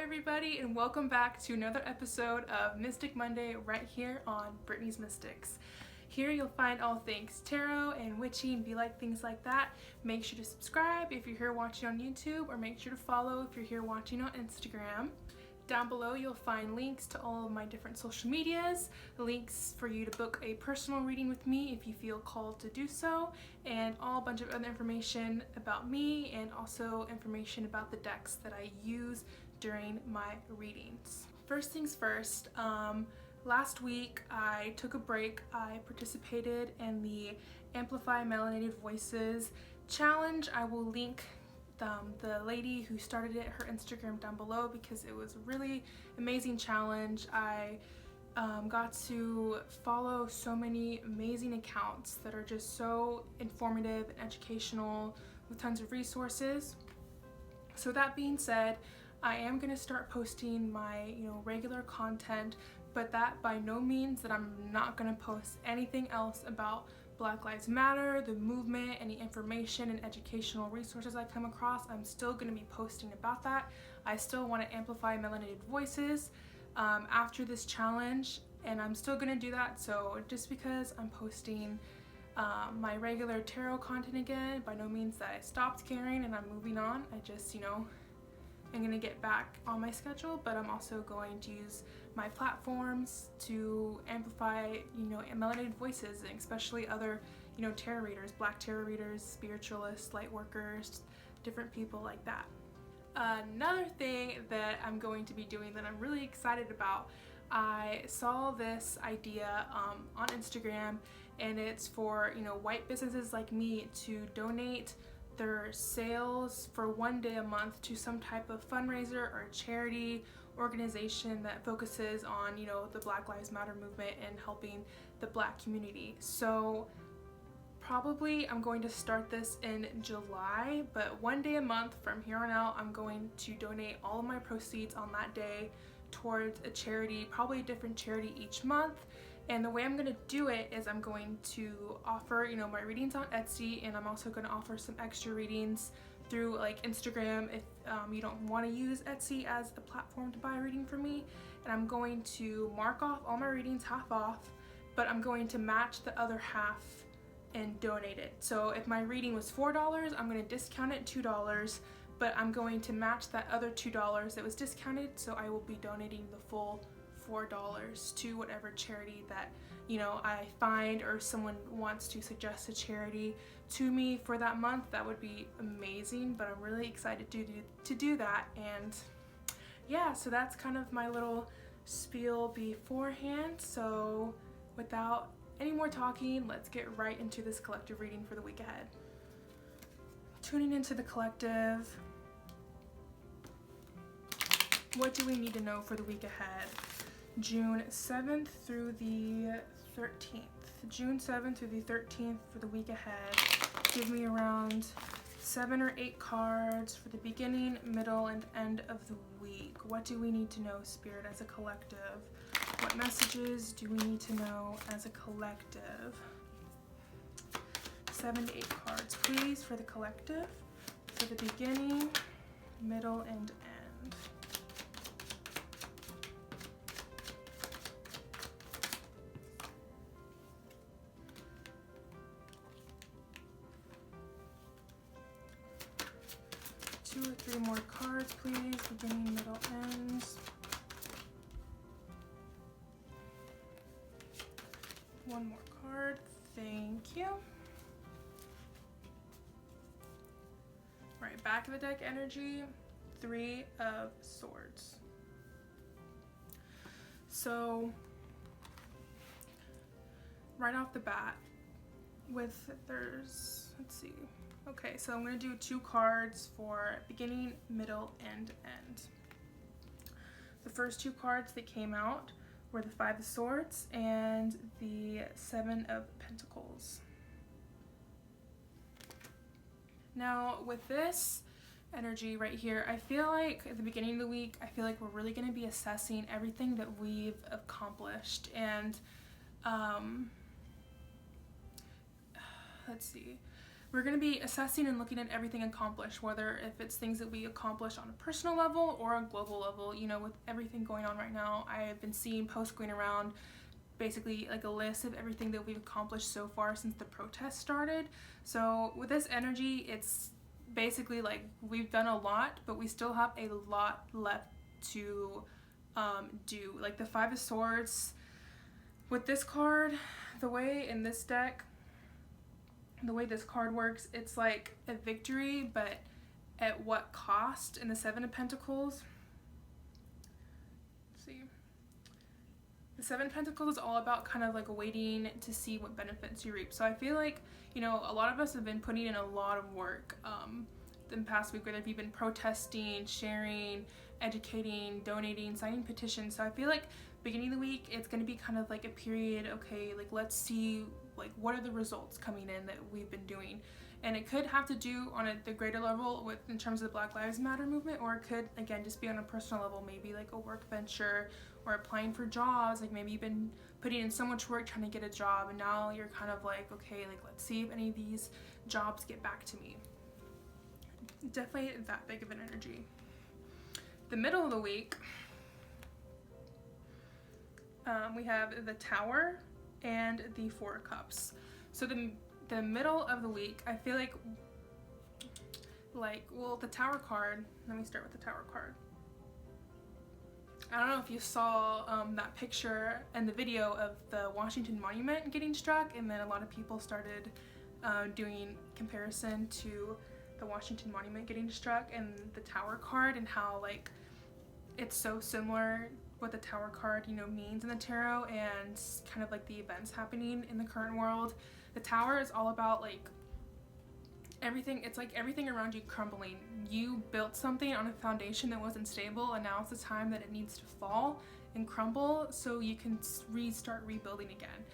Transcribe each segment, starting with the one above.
everybody, and welcome back to another episode of Mystic Monday right here on Britney's Mystics. Here you'll find all things tarot and witchy and be like things like that. Make sure to subscribe if you're here watching on YouTube, or make sure to follow if you're here watching on Instagram. Down below you'll find links to all of my different social medias, links for you to book a personal reading with me if you feel called to do so, and all a bunch of other information about me and also information about the decks that I use during my readings. First things first, last week I took a break. I participated in the Amplify Melanated Voices challenge. I will link the lady who started it, her Instagram, down below, because it was a really amazing challenge. I got to follow so many amazing accounts that are just so informative and educational with tons of resources. So that being said, I am going to start posting my regular content, but that by no means that I'm not going to post anything else about Black Lives Matter, the movement, any information and educational resources I come across. I'm still going to be posting about that. I still want to amplify melanated voices after this challenge, and I'm still going to do that. So just because I'm posting my regular tarot content again, by no means that I stopped caring and I'm moving on. I just, I'm going to get back on my schedule, but I'm also going to use my platforms to amplify, melanated voices, and especially other, tarot readers, black tarot readers, spiritualists, light workers, different people like that. Another thing that I'm going to be doing that I'm really excited about, I saw this idea on Instagram, and it's for, white businesses like me to donate their sales for one day a month to some type of fundraiser or charity organization that focuses on, the Black Lives Matter movement and helping the Black community. So probably I'm going to start this in July, but one day a month from here on out, I'm going to donate all of my proceeds on that day towards a charity, probably a different charity each month. And the way I'm going to do it is I'm going to offer, my readings on Etsy, and I'm also going to offer some extra readings through like Instagram if you don't want to use Etsy as a platform to buy a reading from me. And I'm going to mark off all my readings half off, but I'm going to match the other half and donate it. So if my reading was $4, I'm going to discount it $2, but I'm going to match that other $2 that was discounted, so I will be donating the full $4 to whatever charity that I find, or someone wants to suggest a charity to me for that month. That would be amazing, but I'm really excited to do that. And yeah, so that's kind of my little spiel beforehand. So without any more talking, let's get right into this collective reading for the week ahead. Tuning into the collective, what do we need to know for the week ahead? June 7th through the 13th. June 7th through the 13th for the week ahead. Give me around 7 or 8 cards for the beginning, middle, and end of the week. What do we need to know, Spirit, as a collective? What messages do we need to know as a collective? 7 to 8 cards, please, for the collective, for the beginning, middle, and end. Two or three more cards, please. Beginning, middle, end. One more card. Thank you. All right, back of the deck energy, 3 of Swords. So, right off the bat, let's see. Okay, so I'm going to do 2 cards for beginning, middle, and end. The first 2 cards that came out were the 5 of Swords and the 7 of Pentacles. Now, with this energy right here, I feel like at the beginning of the week, I feel like we're really going to be assessing everything that we've accomplished. And let's see. we're going to be assessing and looking at everything accomplished, whether if it's things that we accomplish on a personal level or a global level. You know, with everything going on right now, I have been seeing posts going around, basically like a list of everything that we've accomplished so far since the protest started. So with this energy, it's basically like we've done a lot, but we still have a lot left to do. Like the Five of Swords, with this card, the way in this deck, the way this card works, it's like a victory, but at what cost? In the Seven of Pentacles, let's see, the Seven of Pentacles is all about kind of like waiting to see what benefits you reap. So I feel like, you know, a lot of us have been putting in a lot of work the past week, whether you've been protesting, sharing, educating, donating, signing petitions. So I feel like beginning of the week, it's going to be kind of like a period, okay, like let's see like what are the results coming in that we've been doing. And it could have to do on the greater level with in terms of the Black Lives Matter movement, or it could again just be on a personal level, maybe like a work venture or applying for jobs. Like maybe you've been putting in so much work trying to get a job, and now you're kind of like, okay, like let's see if any of these jobs get back to me. Definitely that big of an energy. The middle of the week, we have the Tower and the Four of Cups. So the middle of the week, I feel like, well, the Tower card, let me start with the Tower card. I don't know if you saw that picture and the video of the Washington Monument getting struck, and then a lot of people started doing comparison to the Washington Monument getting struck and the Tower card, and how like it's so similar what the Tower card, you know, means in the tarot, and kind of like the events happening in the current world. The Tower is all about like everything. It's like everything around you crumbling. You built something on a foundation that wasn't stable, and now it's the time that it needs to fall and crumble so you can restart rebuilding again.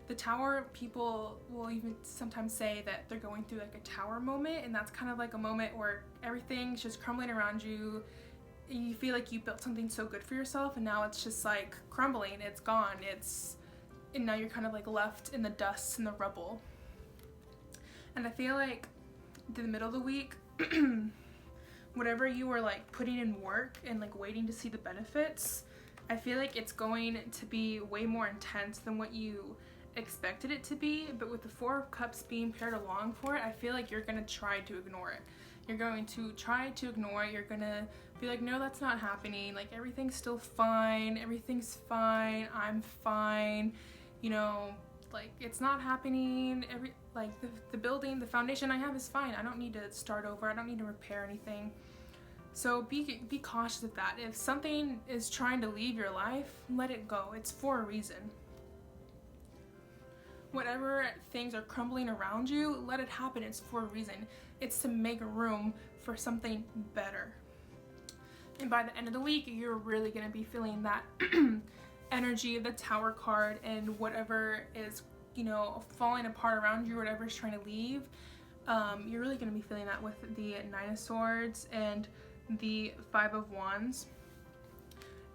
The Tower, people will even sometimes say that they're going through like a tower moment, and that's kind of like a moment where everything's just crumbling around you. You feel like you built something so good for yourself, and now it's just like crumbling, it's gone, and now you're kind of like left in the dust and the rubble. And I feel like the middle of the week, whatever you were like putting in work and like waiting to see the benefits, I feel like it's going to be way more intense than what you expected it to be. But with the Four of Cups being paired along for it, I feel like you're going to try to ignore it. You're going to try to ignore it. You're going to be like, no, that's not happening. Like, everything's still fine. Everything's fine. I'm fine. You know, like, it's not happening. The building, the foundation I have is fine. I don't need to start over. I don't need to repair anything. So be cautious of that. If something is trying to leave your life, let it go. It's for a reason. Whatever things are crumbling around you, let it happen. It's for a reason. It's to make room for something better. And by the end of the week, you're really going to be feeling that energy of the Tower card, and whatever is, you know, falling apart around you, whatever's trying to leave, you're really going to be feeling that with the Nine of Swords and the Five of Wands.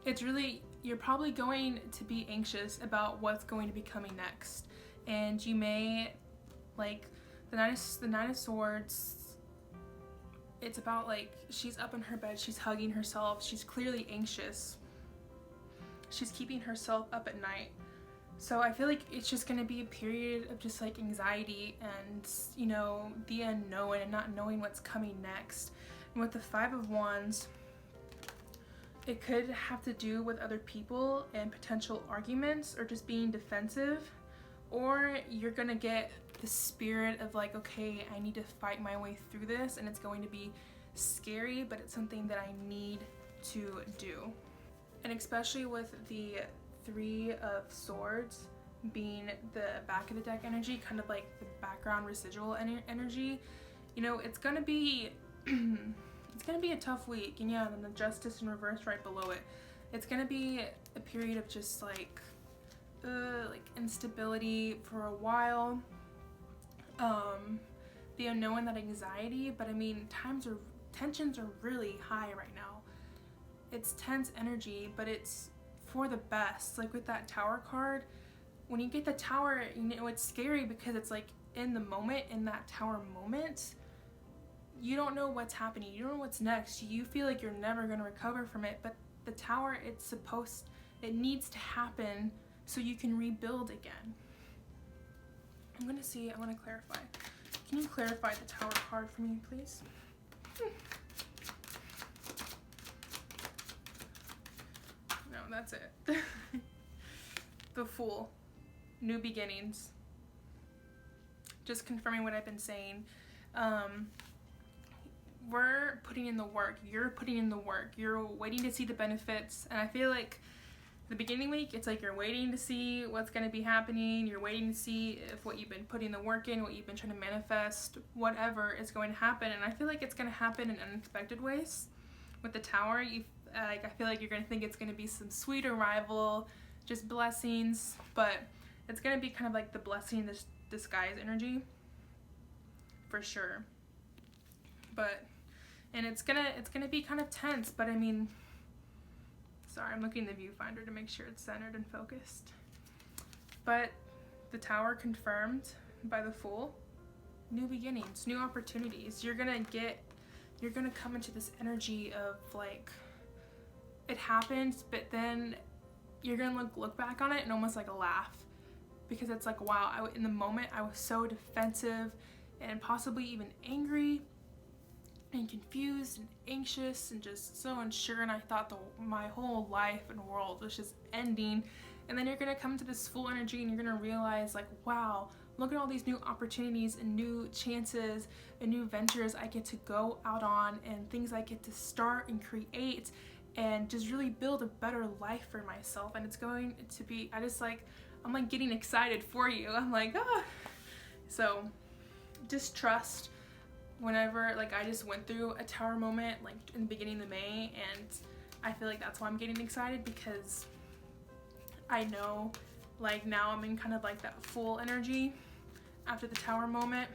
It's really, you're probably going to be anxious about what's going to be coming next. And you may, like, the Nine of Swords, it's about like she's up in her bed, she's hugging herself, she's clearly anxious, she's keeping herself up at night. So I feel like it's just going to be a period of just like anxiety and, you know, the unknown and not knowing what's coming next. And with the Five of Wands, it could have to do with other people and potential arguments, or just being defensive, or you're gonna get the spirit of like, okay, I need to fight my way through this, and it's going to be scary, but it's something that I need to do. And especially with the Three of Swords being the back of the deck energy, kind of like the background residual energy, you know, it's gonna be it's gonna be a tough week. And yeah, then the Justice in reverse right below it, it's gonna be a period of just like instability for a while, the unknown, that anxiety. But I mean, tensions are really high right now. It's tense energy, but it's for the best. Like with that Tower card, when you get the Tower, you know, it's scary because it's like in the moment, in that tower moment, you don't know what's happening. You don't know what's next. You feel like you're never going to recover from it. But the tower, it needs to happen so you can rebuild again. I'm going to clarify. Can you clarify the tower card for me, please? No, that's it. The Fool. New beginnings. Just confirming what I've been saying. We're putting in the work. You're putting in the work. You're waiting to see the benefits. And I feel like the beginning week, it's like you're waiting to see what's going to be happening. You're waiting to see if what you've been putting the work in, what you've been trying to manifest, whatever is going to happen. And I feel like it's going to happen in unexpected ways. With the tower, I feel like you're going to think it's going to be some sweet arrival, just blessings. But it's going to be kind of like the blessing in disguise energy. For sure. And it's gonna be kind of tense, but I mean, sorry, I'm looking at the viewfinder to make sure it's centered and focused. But the tower confirmed by the Fool, new beginnings, new opportunities. You're gonna come into this energy of like, it happened, but then you're gonna look back on it and almost like laugh, because it's like, wow, in the moment I was so defensive and possibly even angry and confused and anxious and just so unsure, and I thought my whole life and world was just ending. And then you're gonna come to this full energy and you're gonna realize like, wow, look at all these new opportunities and new chances and new ventures I get to go out on, and things I get to start and create and just really build a better life for myself. And it's going to be, I'm like getting excited for you. I'm like, ah. So just trust. Whenever, like, I just went through a tower moment, like, in the beginning of May, and I feel like that's why I'm getting excited, because I know, like, now I'm in kind of, like, that full energy after the tower moment.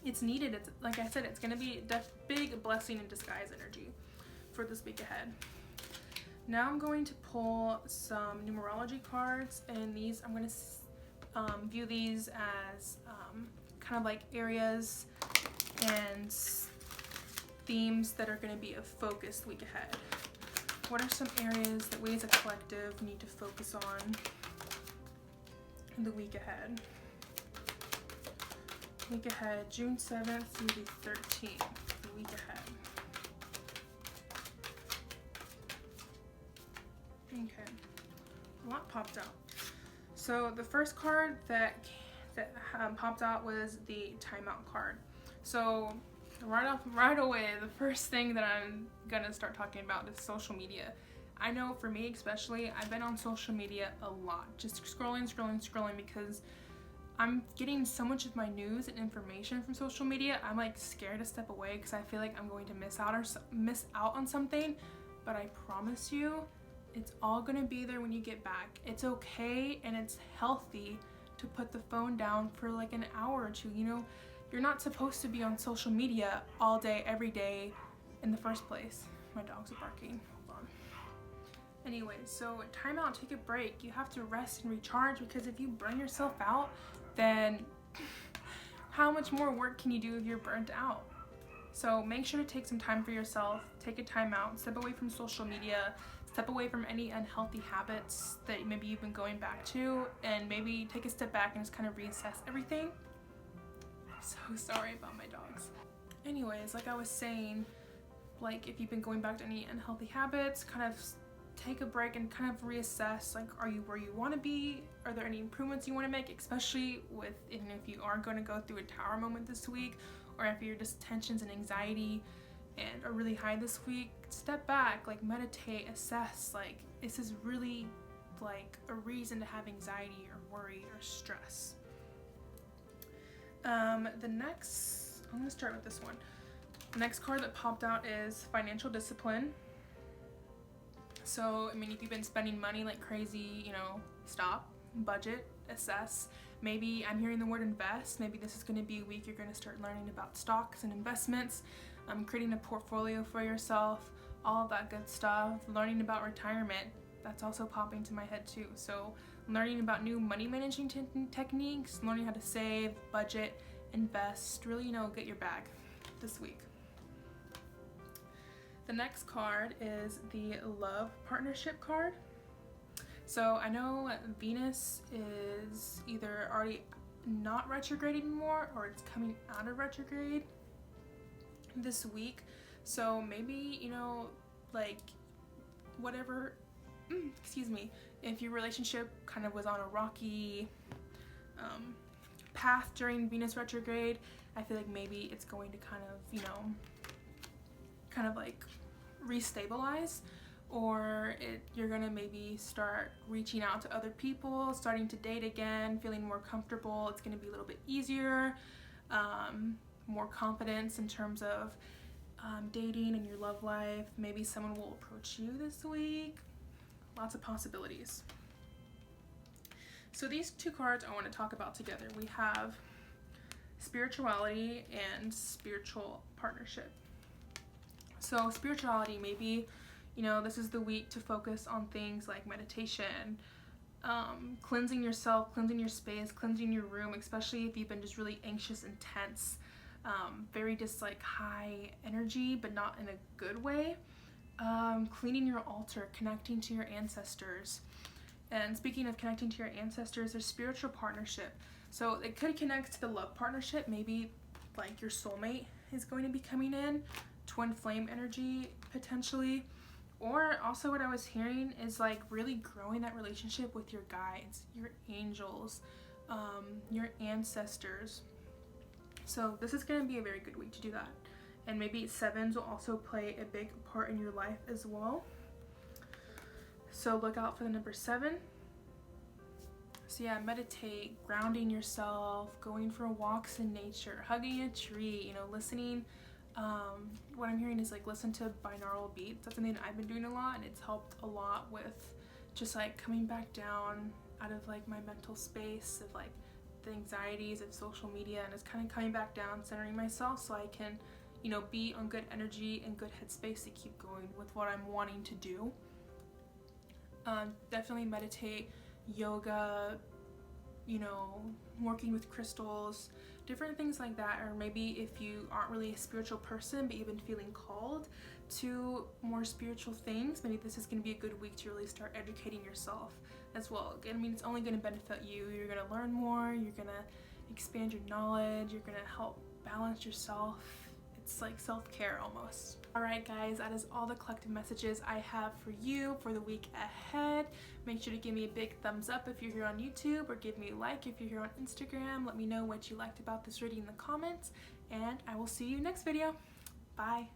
It's needed. It's, like I said, it's going to be a big blessing in disguise energy for this week ahead. Now I'm going to pull some numerology cards, and these, I'm going to view these as kind of like areas and themes that are going to be a focused week ahead. What are some areas that we as a collective need to focus on in the week ahead? Week ahead, June 7th through the 13th. The week ahead. Okay, a lot popped out. So the first card that popped out was the timeout card. So right away, the first thing that I'm gonna start talking about is social media. I know for me especially, I've been on social media a lot, just scrolling, because I'm getting so much of my news and information from social media. I'm like scared to step away because I feel like I'm going to miss out on something. But I promise you, it's all gonna be there when you get back. It's okay and it's healthy to put the phone down for like an hour or two. You know, you're not supposed to be on social media all day, every day in the first place. My dogs are barking. Hold on. Anyway, so time out, take a break. You have to rest and recharge, because if you burn yourself out, then how much more work can you do if you're burnt out? So make sure to take some time for yourself. Take a time out. Step away from social media. Step away from any unhealthy habits that maybe you've been going back to, and maybe take a step back and just kind of reassess everything. I'm so sorry about my dogs. Anyways, like I was saying, like if you've been going back to any unhealthy habits, kind of take a break and kind of reassess, like, are you where you want to be? Are there any improvements you want to make, especially with, even if you are going to go through a tower moment this week, or if you're just tensions and anxiety and are really high this week, step back, like meditate, assess, like this is really like a reason to have anxiety or worry or stress. I'm gonna start with this one. The next card that popped out is financial discipline. So, I mean, if you've been spending money like crazy, you know, stop, budget, assess. Maybe I'm hearing the word invest. Maybe this is going to be a week you're going to start learning about stocks and investments, creating a portfolio for yourself, all of that good stuff, learning about retirement. that's also popping to my head too. So learning about new money managing techniques, learning how to save, budget, invest, really, you know, get your bag this week. The next card is the love partnership card. So I know Venus is either already not retrograde anymore or it's coming out of retrograde this week. So maybe, you know, like whatever, excuse me, if your relationship kind of was on a rocky path during Venus retrograde, I feel like maybe it's going to kind of, you know, kind of like restabilize, or you're gonna maybe start reaching out to other people, starting to date again, feeling more comfortable. It's gonna be a little bit easier, more confidence in terms of dating and your love life. Maybe someone will approach you this week. Lots of possibilities. So these two cards I want to talk about together. We have spirituality and spiritual partnership. So spirituality, maybe, you know, this is the week to focus on things like meditation, cleansing yourself, cleansing your space, cleansing your room, especially if you've been just really anxious and tense, very just like high energy, but not in a good way. Cleaning your altar, connecting to your ancestors. And speaking of connecting to your ancestors, there's spiritual partnership. So it could connect to the love partnership. Maybe like your soulmate is going to be coming in, twin flame energy potentially. Or also what I was hearing is like really growing that relationship with your guides, your angels, your ancestors. So this is going to be a very good week to do that. And maybe sevens will also play a big part in your life as well. So look out for the number 7. So yeah, meditate, grounding yourself, going for walks in nature, hugging a tree, you know, listening. What I'm hearing is like listen to binaural beats. That's something that I've been doing a lot, and it's helped a lot with just like coming back down out of like my mental space of like the anxieties of social media, and it's kind of coming back down, centering myself so I can, you know, be on good energy and good headspace to keep going with what I'm wanting to do. Definitely meditate, yoga, you know, working with crystals, different things like that. Or maybe if you aren't really a spiritual person but you've been feeling called to more spiritual things, maybe this is going to be a good week to really start educating yourself as well. I mean, it's only going to benefit you. You're going to learn more, you're going to expand your knowledge, you're going to help balance yourself. It's like self-care almost. Alright guys, that is all the collective messages I have for you for the week ahead. Make sure to give me a big thumbs up if you're here on YouTube, or give me a like if you're here on Instagram. Let me know what you liked about this reading in the comments, and I will see you next video. Bye.